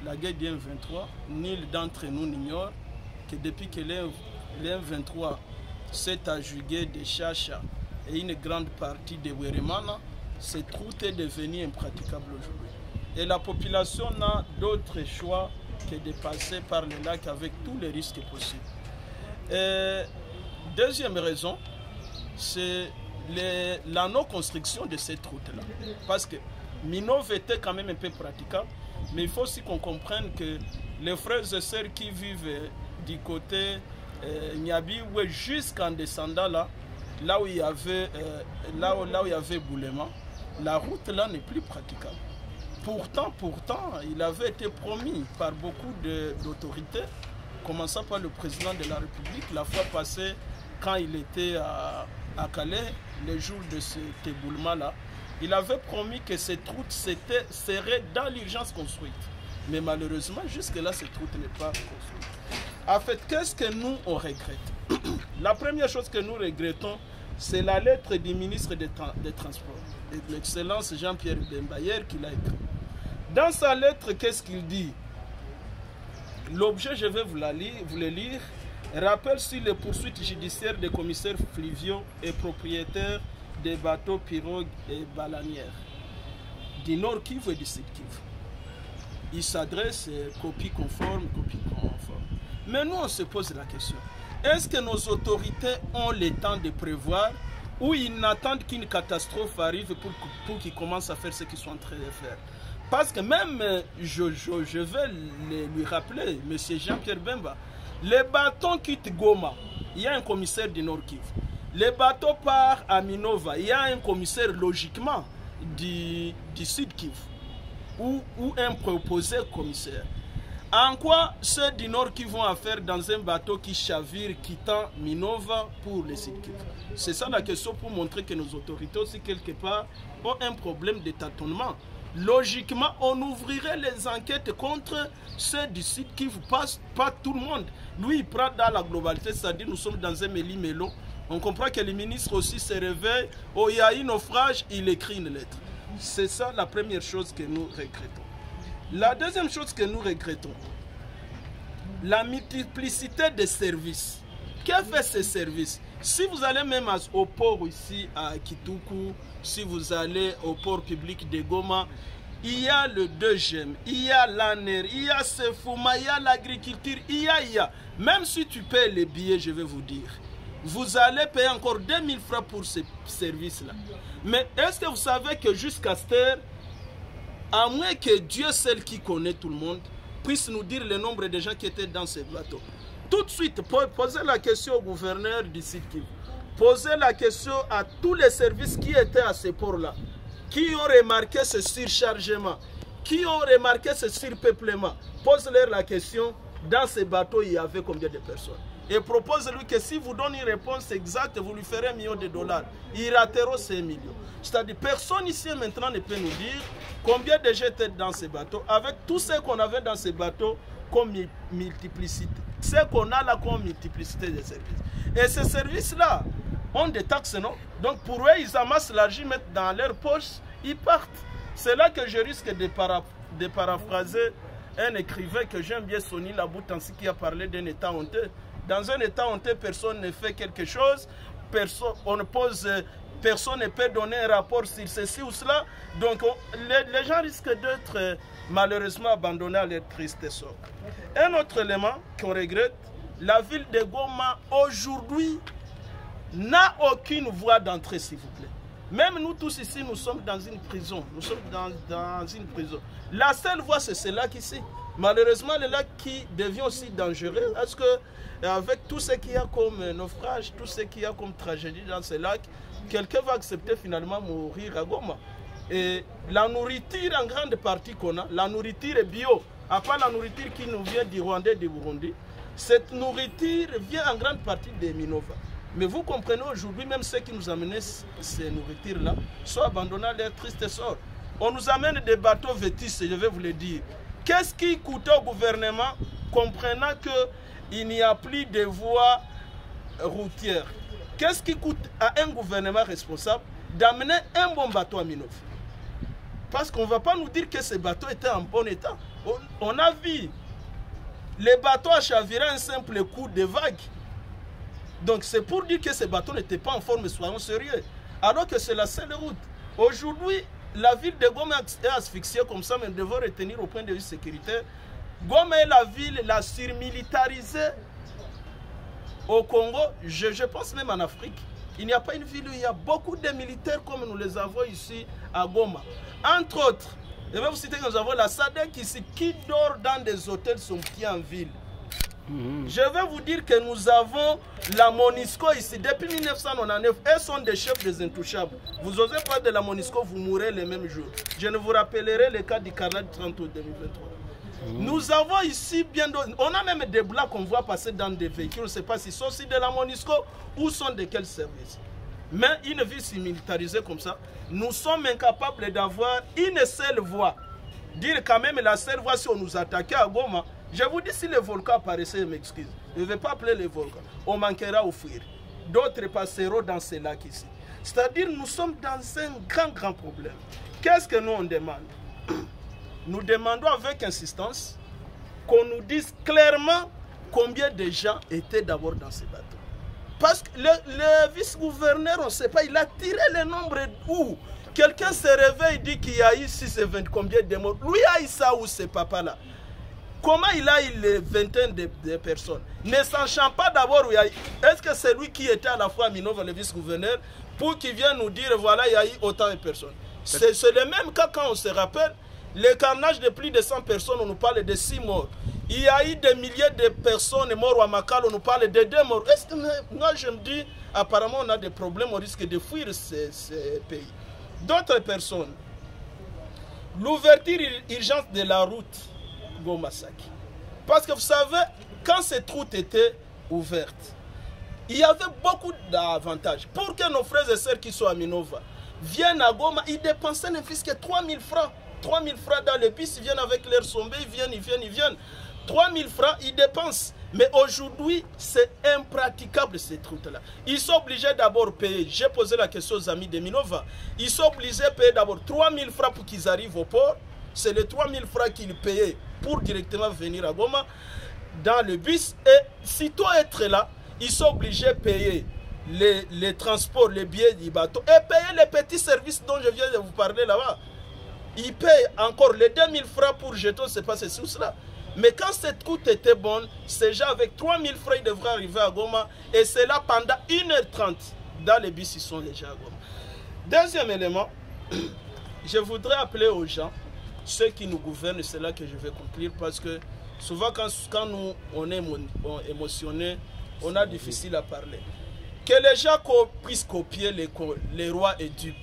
la guerre du M23, nul d'entre nous n'ignore que depuis que le M23 s'est adjugué de Chacha et une grande partie de Weremana, cette route est devenue impraticable aujourd'hui. Et la population n'a d'autre choix que de passer par le lac avec tous les risques possibles. Deuxième raison, c'est la non-construction de cette route-là. Parce que Minova était quand même un peu praticable, mais il faut aussi qu'on comprenne que les frères et sœurs qui vivent du côté Niabi, jusqu'en descendant là où il y avait Boulema, la route là n'est plus praticable. Pourtant, il avait été promis par beaucoup d'autorités, commençant par le président de la République, la fois passée, quand il était à Calais, le jour de cet éboulement-là, il avait promis que cette route serait dans l'urgence construite. Mais malheureusement, jusque-là, cette route n'est pas construite. En fait, qu'est-ce que nous, on regrette? La première chose que nous regrettons, c'est la lettre du ministre des Transports, l'excellence Jean-Pierre Bemba qui l'a écrit. Dans sa lettre, qu'est-ce qu'il dit? L'objet, je vais vous le lire, rappelle sur les poursuites judiciaires des commissaires fluviaux et propriétaires des bateaux, pirogues et baleinières du Nord Kivu et du Sud Kivu. Il s'adresse copie conforme. Mais nous, on se pose la question. Est-ce que nos autorités ont le temps de prévoir ou ils n'attendent qu'une catastrophe arrive pour qu'ils commencent à faire ce qu'ils sont en train de faire? Parce que même, je vais lui rappeler, M. Jean-Pierre Bemba, les bateaux quittent Goma, il y a un commissaire du Nord Kivu. Les bateaux partent à Minova, il y a un commissaire logiquement du Sud Kivu. Ou un proposé commissaire. En quoi ceux du Nord qui vont faire dans un bateau qui chavire quittant Minova pour le Sud Kivu? C'est ça la question pour montrer que nos autorités aussi quelque part ont un problème de tâtonnement. Logiquement, on ouvrirait les enquêtes contre ceux du Sud Kivu, pas tout le monde. Lui, il prend dans la globalité, c'est-à-dire nous sommes dans un méli-mélo. On comprend que le ministre aussi se réveille, oh, il y a un naufrage, il écrit une lettre. C'est ça la première chose que nous regrettons. La deuxième chose que nous regrettons, la multiplicité des services. Qu'a fait ces services? Si vous allez même au port ici à Kituku, si vous allez au port public de Goma, il y a le 2GEM, il y a l'ANER, il y a Sefouma, il y a l'agriculture, il y a. Même si tu payes les billets, je vais vous dire, vous allez payer encore 2000 francs pour ce service-là. Mais est-ce que vous savez que jusqu'à cette heure, à moins que Dieu seul qui connaît tout le monde, puisse nous dire le nombre de gens qui étaient dans ces bateaux? Tout de suite, posez la question au gouverneur du Sud Kivu. Posez la question à tous les services qui étaient à ce port-là, qui ont remarqué ce surchargement, qui ont remarqué ce surpeuplement. Posez-leur la question, dans ces bateaux, il y avait combien de personnes? Et propose-lui que si vous donnez une réponse exacte, vous lui ferez $1 million. Il ratera ces millions. C'est-à-dire, personne ici maintenant ne peut nous dire combien de gens étaient dans ces bateaux, avec tout ce qu'on avait dans ces bateaux comme multiplicité. Ce qu'on a là comme multiplicité de services. Et ces services-là ont des taxes, non? Donc pour eux, ils amassent l'argent, mettent dans leur poche, ils partent. C'est là que je risque de paraphraser un écrivain que j'aime bien, Sonny Laboutansi, qui a parlé d'un état honteux. Dans un état honteux, personne ne fait quelque chose, personne ne peut donner un rapport sur ceci ou cela. Donc les gens risquent d'être malheureusement abandonnés à leur triste sort. Un autre élément qu'on regrette, la ville de Goma aujourd'hui n'a aucune voie d'entrée, s'il vous plaît. Même nous tous ici, nous sommes dans une prison. Nous sommes dans une prison. La seule voie, c'est celle-là ici. Malheureusement, le lac qui devient aussi dangereux, parce que avec tout ce qu'il y a comme naufrage, tout ce qu'il y a comme tragédie dans ce lac, quelqu'un va accepter finalement mourir à Goma. Et la nourriture en grande partie qu'on a, la nourriture est bio, à part la nourriture qui nous vient du Rwanda et du Burundi, cette nourriture vient en grande partie des Minova. Mais vous comprenez aujourd'hui, même ceux qui nous amenaient ces nourritures-là sont abandonnés à leur triste sort. On nous amène des bateaux vétustes, je vais vous le dire. Qu'est-ce qui coûtait au gouvernement, comprenant qu'il n'y a plus de voies routières? Qu'est-ce qui coûte à un gouvernement responsable d'amener un bon bateau à Minova? Parce qu'on ne va pas nous dire que ce bateau était en bon état. On a vu les bateaux à chavirer un simple coup de vague. Donc c'est pour dire que ces bateaux n'étaient pas en forme, soyons sérieux. Alors que c'est la seule route. Aujourd'hui, la ville de Goma est asphyxiée comme ça, mais nous devons retenir au point de vue sécuritaire. Goma est la ville la surmilitarisée au Congo, je pense même en Afrique. Il n'y a pas une ville où il y a beaucoup de militaires comme nous les avons ici à Goma. Entre autres, je vais vous citer que nous avons la SADC ici qui dort dans des hôtels son pied en ville. Je vais vous dire que nous avons la MONUSCO ici depuis 1999. Elles sont des chefs des intouchables. Vous osez parler de la MONUSCO, vous mourrez les mêmes jours. Je ne vous rappellerai le cas du carnage du 30 août 2023. Nous avons ici bien d'autres. On a même des blancs qu'on voit passer dans des véhicules. On ne sait pas s'ils sont aussi de la MONUSCO ou sont de quel service. Mais une ville si militarisée comme ça, nous sommes incapables d'avoir une seule voie. Dire quand même la seule voie si on nous attaquait à Goma. Je vous dis, si les volcans apparaissaient, je m'excuse. Je ne vais pas appeler les volcans. On manquera au fuir. D'autres passeront dans ces lacs ici. C'est-à-dire, nous sommes dans un grand problème. Qu'est-ce que nous on demande? Nous demandons avec insistance qu'on nous dise clairement combien de gens étaient d'abord dans ces bateaux. Parce que le vice-gouverneur, on ne sait pas, il a tiré le nombre où quelqu'un se réveille et dit qu'il y a eu 6 et 20 combien de morts. Lui a eu ça ou ce papa-là. Comment il a eu les vingtaines de personnes? Ne sachant pas d'abord où il y a eu. Est-ce que c'est lui qui était à la fois à Minova, le vice-gouverneur, pour qu'il vienne nous dire, voilà, il y a eu autant de personnes? C'est le même cas quand on se rappelle, le carnage de plus de 100 personnes, on nous parle de 6 morts. Il y a eu des milliers de personnes mortes à Makala, on nous parle de 2 morts. Est-ce que moi je me dis, apparemment on a des problèmes, on risque de fuir ces pays. D'autres personnes, l'ouverture urgente de la route Goma-Sake. Parce que vous savez, quand cette route était ouverte, il y avait beaucoup d'avantages. Pour que nos frères et sœurs qui sont à Minova viennent à Goma, ils dépensaient ne fût-ce que 3000 francs. 3000 francs dans le bus, ils viennent avec leur sombé, ils viennent. 3000 francs, ils dépensent. Mais aujourd'hui, c'est impraticable cette route-là. Ils sont obligés d'abord de payer. J'ai posé la question aux amis de Minova. Ils sont obligés de payer d'abord 3000 francs pour qu'ils arrivent au port. C'est les 3000 francs qu'ils payaient pour directement venir à Goma dans le bus. Et sitôt être là, ils sont obligés de payer les transports, les billets du bateau et payer les petits services dont je viens de vous parler là-bas. Ils payent encore les 2000 francs pour jeton, c'est pas ceci ou cela. Mais quand cette route était bonne, ces gens avec 3000 francs, ils devraient arriver à Goma. Et c'est là pendant 1h30. Dans les bus, ils sont déjà à Goma. Deuxième élément, je voudrais appeler aux gens, ceux qui nous gouvernent, c'est là que je vais conclure, parce que souvent quand nous on est émotionné, on a difficile à parler. Que les gens puissent copier les rois Édipe.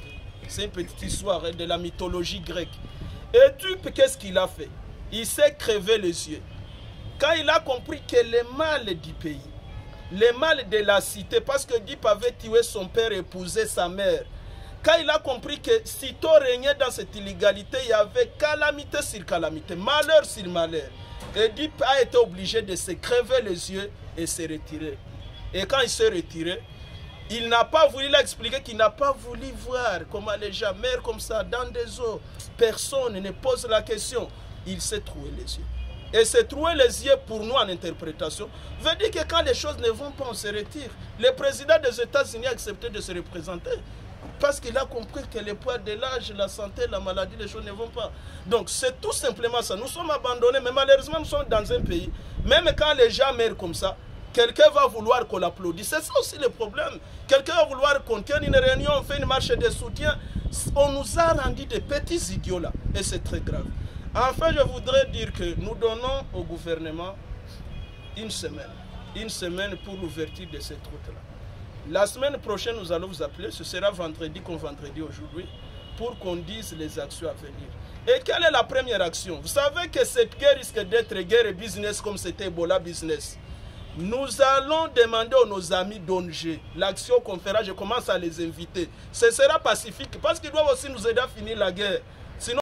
C'est une petite histoire de la mythologie grecque. Édipe, qu'est-ce qu'il a fait? Il s'est crevé les yeux. Quand il a compris que les mal du pays, les mal de la cité, parce que Édipe avait tué son père et épousé sa mère, quand il a compris que sitôt régnait dans cette illégalité, il y avait calamité sur calamité, malheur sur malheur, Édipe a été obligé de se crever les yeux et se retirer. Et quand il s'est retiré, il n'a pas voulu, il a expliqué qu'il n'a pas voulu voir comment les gens meurent comme ça dans des eaux. Personne ne pose la question. Il s'est troué les yeux. Et se trouver les yeux pour nous en interprétation veut dire que quand les choses ne vont pas, on se retire. Le président des États-Unis a accepté de se représenter parce qu'il a compris que le poids de l'âge, la santé, la maladie, les choses ne vont pas. Donc c'est tout simplement ça. Nous sommes abandonnés, mais malheureusement nous sommes dans un pays, même quand les gens meurent comme ça, quelqu'un va vouloir qu'on l'applaudisse. C'est ça aussi le problème. Quelqu'un va vouloir qu'on tienne une réunion, on fait une marche de soutien. On nous a rendu des petits idiots là. Et c'est très grave. Enfin, je voudrais dire que nous donnons au gouvernement une semaine pour l'ouverture de cette route-là. La semaine prochaine, nous allons vous appeler, ce sera vendredi comme vendredi aujourd'hui, pour qu'on dise les actions à venir. Et quelle est la première action? Vous savez que cette guerre risque d'être guerre business comme c'était Ebola business. Nous allons demander à nos amis d'ONG, l'action qu'on fera, je commence à les inviter. Ce sera pacifique parce qu'ils doivent aussi nous aider à finir la guerre.